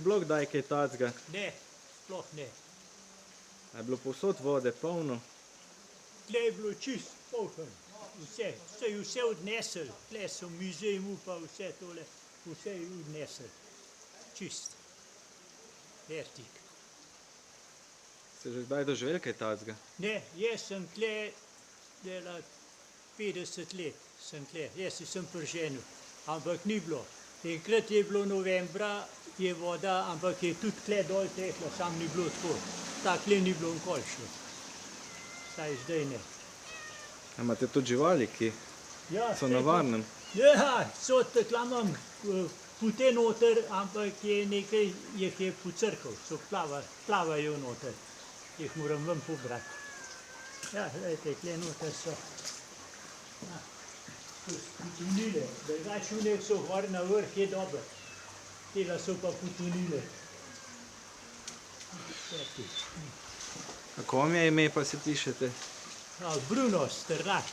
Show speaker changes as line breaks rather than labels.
Bilo kdaj kaj tacga?
Ne, sploh ne.
A je bilo povsod vode polno?
Tle je bilo čist polno. Vse je vse odnesel. Tle so mize in pa vse tole. Vse je odnesel. Čist. Vertik.
Ste že kdaj doživeli kaj tacga?
Ne, jaz sem tle delal 50 let. Sem tle. Jaz sem prženil. Ampak ni bilo. Enkrat je bilo novembra, je voda, ampak je tudi tle dol tekla, sam ni bilo tako. Takle ni bilo nikoli šlo. Saj zdaj ne.
A imate tudi živali, ki
Ja,
so na varnem?
Ja, so takla imam pute noter, ampak je nekaj, jih je pocrkal, so plavajo noter. Jih moram ven pobrati. Ja, gledajte, kle noter so. Ja, to so potonile, drugače v nek so gor na vrh je dobro. Tega so pa potonile.
Kako vam je ime, pa se pišete?
Bruno Strnak.